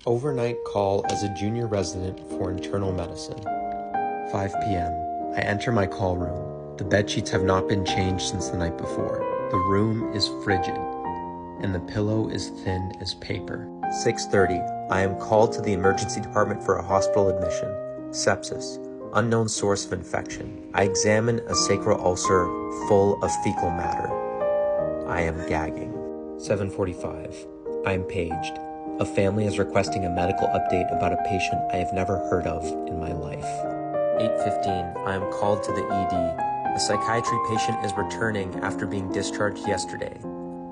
Overnight call as a junior resident for internal medicine. 5 p.m. I enter my call room. The bedsheets have not been changed since the night before. The room is frigid, and the pillow is thin as paper. 6:30. I am called to the emergency department for a hospital admission. Sepsis. Unknown source of infection. I examine a sacral ulcer full of fecal matter. I am gagging. 7:45. I am paged. A family is requesting a medical update about a patient I have never heard of in my life. 8:15. I am called to the ED. A psychiatry patient is returning after being discharged yesterday,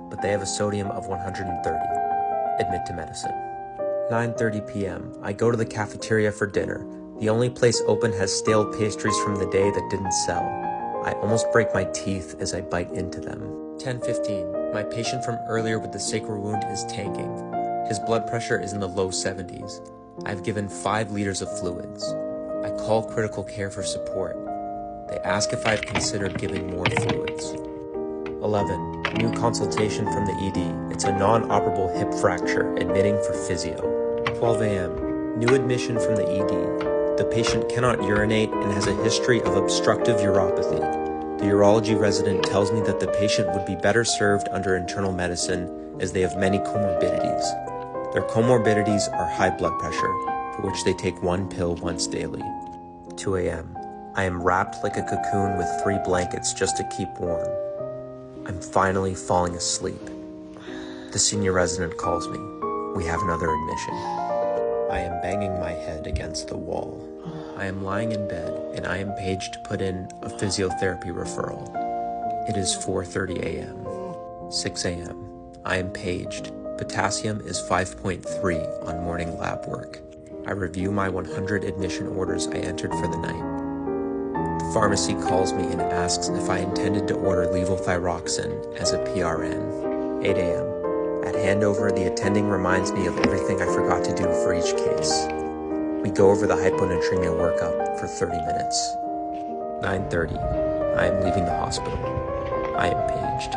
but they have a sodium of 130. Admit to medicine. 9:30 p.m. I go to the cafeteria for dinner. The only place open has stale pastries from the day that didn't sell. I almost break my teeth as I bite into them. 10:15. My patient from earlier with the sacral wound is tanking. His blood pressure is in the low 70s. I've given 5 liters of fluids. I call critical care for support. They ask if I've considered giving more fluids. 11. New consultation from the ED. It's a non-operable hip fracture, admitting for physio. 12 a.m. New admission from the ED. The patient cannot urinate and has a history of obstructive uropathy. The urology resident tells me that the patient would be better served under internal medicine as they have many comorbidities. Their comorbidities are high blood pressure, for which they take 1 pill once daily. 2 a.m. I am wrapped like a cocoon with 3 blankets just to keep warm. I'm finally falling asleep. The senior resident calls me. We have another admission. I am banging my head against the wall. I am lying in bed, and I am paged to put in a physiotherapy referral. It is 4:30 a.m. 6 a.m. I am paged. Potassium is 5.3 on morning lab work. I review my 100 admission orders I entered for the night. The pharmacy calls me and asks if I intended to order levothyroxine as a PRN. 8 a.m. At handover, the attending reminds me of everything I forgot to do for each case. We go over the hyponatremia workup for 30 minutes. 9:30. I am leaving the hospital. I am paged.